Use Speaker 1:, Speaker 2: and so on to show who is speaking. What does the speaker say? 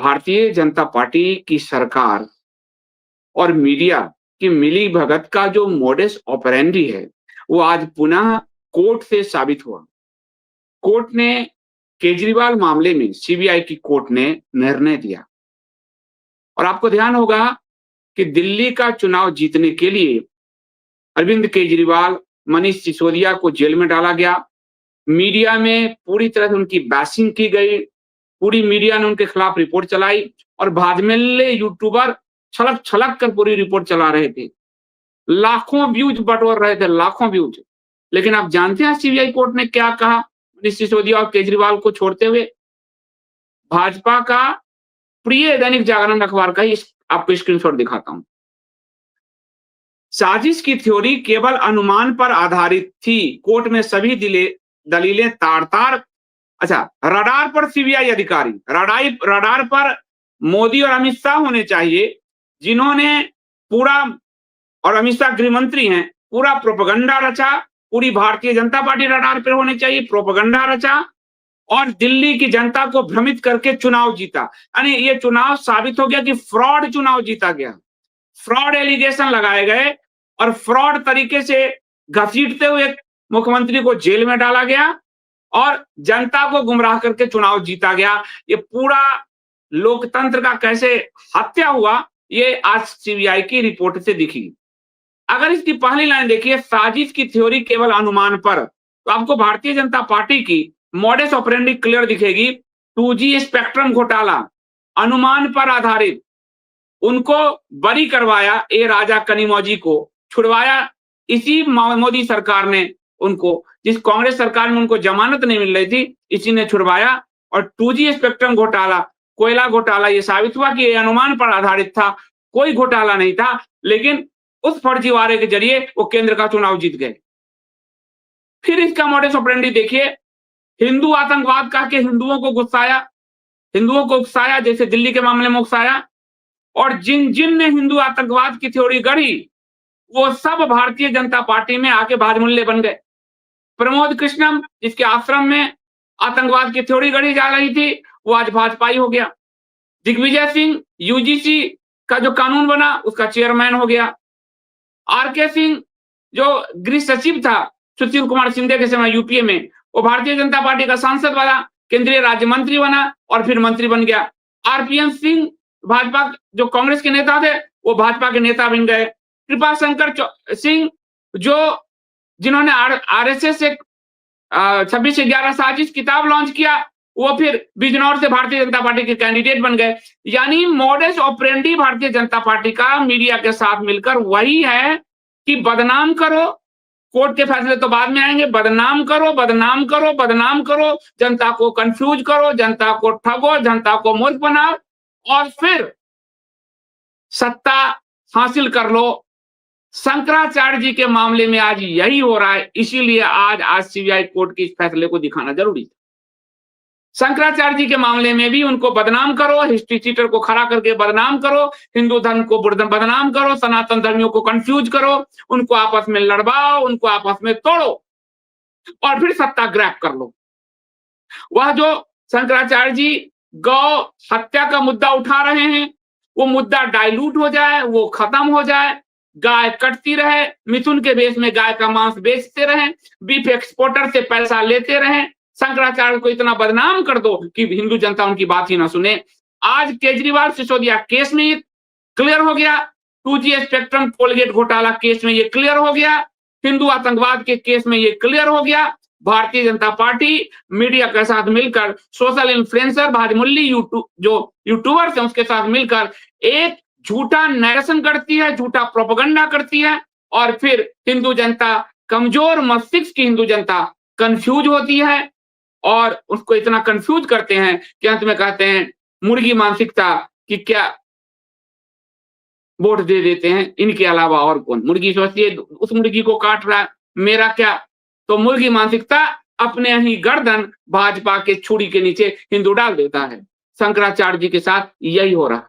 Speaker 1: Bharatiya Janata party की सरकार और मीडिया की मिलीभगत का जो मोडस ऑपरेंडी है, वो आज पुनः कोर्ट से साबित हुआ। कोर्ट ने केजरीवाल मामले में सीबीआई की कोर्ट ने निर्णय दिया और आपको ध्यान होगा कि दिल्ली का चुनाव जीतने के लिए अरविंद केजरीवाल, मनीष सिसोदिया को जेल में डाला गया। मीडिया में पूरी तरह से उनकी बैशिंग की गई, पूरी मीडिया ने उनके खिलाफ रिपोर्ट चलाई और भाजमिल्ले यूट्यूबर छलक-छलक कर पूरी रिपोर्ट चला रहे थे। लाखों व्यूज बटोर रहे थे, लाखों व्यूज। लेकिन आप जानते हैं सीबीआई कोर्ट ने क्या कहा मनीष सिसोदिया और केजरीवाल को छोड़ते हुए? भाजपा का प्रिय दैनिक जागरण अखबार का आपको स्क्रीनशॉट दिखाता हूं। साजिश की थ्योरी केवल अनुमान पर आधारित थी, कोर्ट में सभी दलीलें तार-तार। अच्छा, रडार पर सीबीआई अधिकारी, रडार पर मोदी और अमित शाह होने चाहिए, जिन्होंने पूरा, और अमित शाह गृह मंत्री हैं, पूरा प्रोपेगेंडा रचा। पूरी भारतीय जनता पार्टी रडार पर होनी चाहिए, प्रोपेगेंडा रचा और दिल्ली की जनता को भ्रमित करके चुनाव जीता। यानी ये चुनाव साबित हो गया कि फ्रॉड चुनाव जीता गया। फ्रॉड एलिगेशन लगाए गए और फ्रॉड तरीके से घसीटते हुए मुख्यमंत्री को जेल में डाला गया और जनता को गुमराह करके चुनाव जीता गया। ये पूरा लोकतंत्र का कैसे हत्या हुआ, ये आज सीबीआई की रिपोर्ट से दिखी। अगर इसकी पहली लाइन देखिए, साजिश की थ्योरी केवल अनुमान पर, तो आपको भारतीय जनता पार्टी की मॉडस ऑपरेंडी क्लियर दिखेगी। 2G स्पेक्ट्रम घोटाला अनुमान पर आधारित, उनको बरी करवाया, ए राजा कनिमोझी को छुड़वाया इसी मोदी सरकार ने उनको, जिस कांग्रेस सरकार में उनको जमानत नहीं मिल रही थी, इसी ने छुड़वाया। और 2G स्पेक्ट्रम घोटाला, कोयला घोटाला, ये साबित हुआ कि ये अनुमान पर आधारित था, कोई घोटाला नहीं था, लेकिन उस फर्जीवाड़े के जरिए वो केंद्र का चुनाव जीत गए। फिर इसका मॉडस ऑपरेंडी देखिए, हिंदू आतंकवाद कह के हिंदुओं को उकसाया, जैसे दिल्ली के मामले में उकसाया, और जिन ने हिंदू आतंकवाद की थ्योरी गढ़ी, वो सब भारतीय जनता पार्टी में आके भाजमुल्ले बन गए। प्रमोद कृष्णम, जिसके आश्रम में आतंकवाद की थ्योरी गढ़ी जा रही थी, वो आज भाजपाई हो गया। दिग्विजय सिंह, यूजीसी का जो कानून बना, उसका चेयरमैन हो गया। आरके सिंह, जो गृह सचिव था सुशील कुमार शिंदे के समय यूपीए में, वो भारतीय जनता पार्टी का सांसद बना, केंद्रीय राज्य मंत्री बना और फिर मंत्री बन गया। आरपीएन सिंह, भाजपा जो कांग्रेस के नेता थे, वो भाजपा के नेता बन गए। कृपा शंकर सिंह, जिन्होंने आरएसएस से 26/11 साजिश किताब लॉन्च किया, वो फिर बिजनौर से भारतीय जनता पार्टी के कैंडिडेट बन गए। यानी modus operandi Bharatiya Janata party का मीडिया के साथ मिलकर वही है कि बदनाम करो, कोर्ट के फैसले तो बाद में आएंगे, बदनाम करो, जनता को कंफ्यूज करो, जनता को ठगो, जनता को मूर्ख बनाओ और फिर सत्ता हासिल कर लो। शंकराचार्य जी के मामले में आज यही हो रहा है, इसीलिए आज सीबीआई कोर्ट के इस फैसले को दिखाना जरूरी था। शंकराचार्य जी के मामले में भी उनको बदनाम करो, हिस्ट्री चीटर को खड़ा करके बदनाम करो, हिंदू धर्म को बदनाम करो, सनातन धर्मियों को कंफ्यूज करो, उनको आपस में लड़वाओ, उनको आपस में तोड़ो और फिर सत्ता ग्रैब कर लो। वह जो शंकराचार्य जी गौ हत्या का मुद्दा उठा रहे हैं, वो मुद्दा डाइल्यूट हो जाए, वो खत्म हो जाए, गाय कटती रहे, मिथुन के बेस में गाय का मांस बेचते रहे, बीफ एक्सपोर्टर से पैसा लेते रहे, शंकराचार्य को इतना बदनाम कर दो कि हिंदू जनता उनकी बात ही ना सुने। आज केजरीवाल सिसोदिया केस में ये क्लियर हो गया, 2G स्पेक्ट्रम कोलगेट घोटाला केस में ये क्लियर हो गया, हिंदू आतंकवाद के केस में ये क्लियर हो गया। भारतीय जनता पार्टी मीडिया के साथ मिलकर, सोशल इन्फ्लुएंसर भाजमुल्ली जो यूट्यूबर्स हैं उसके साथ मिलकर एक झूठा नरेशन करती है, झूठा प्रोपेगेंडा करती है और फिर हिंदू जनता, कमजोर मस्तिष्क की हिंदू जनता कंफ्यूज होती है और उसको इतना कंफ्यूज करते हैं कि अंत में कहते हैं मुर्गी मानसिकता कि क्या वोट दे देते हैं, इनके अलावा और कौन। मुर्गी सोचती है उस मुर्गी को काट रहा है, मेरा क्या। तो मुर्गी मानसिकता अपने ही गर्दन भाजपा के छुरी के नीचे हिंदू डाल देता है। शंकराचार्य जी के साथ यही हो रहा है।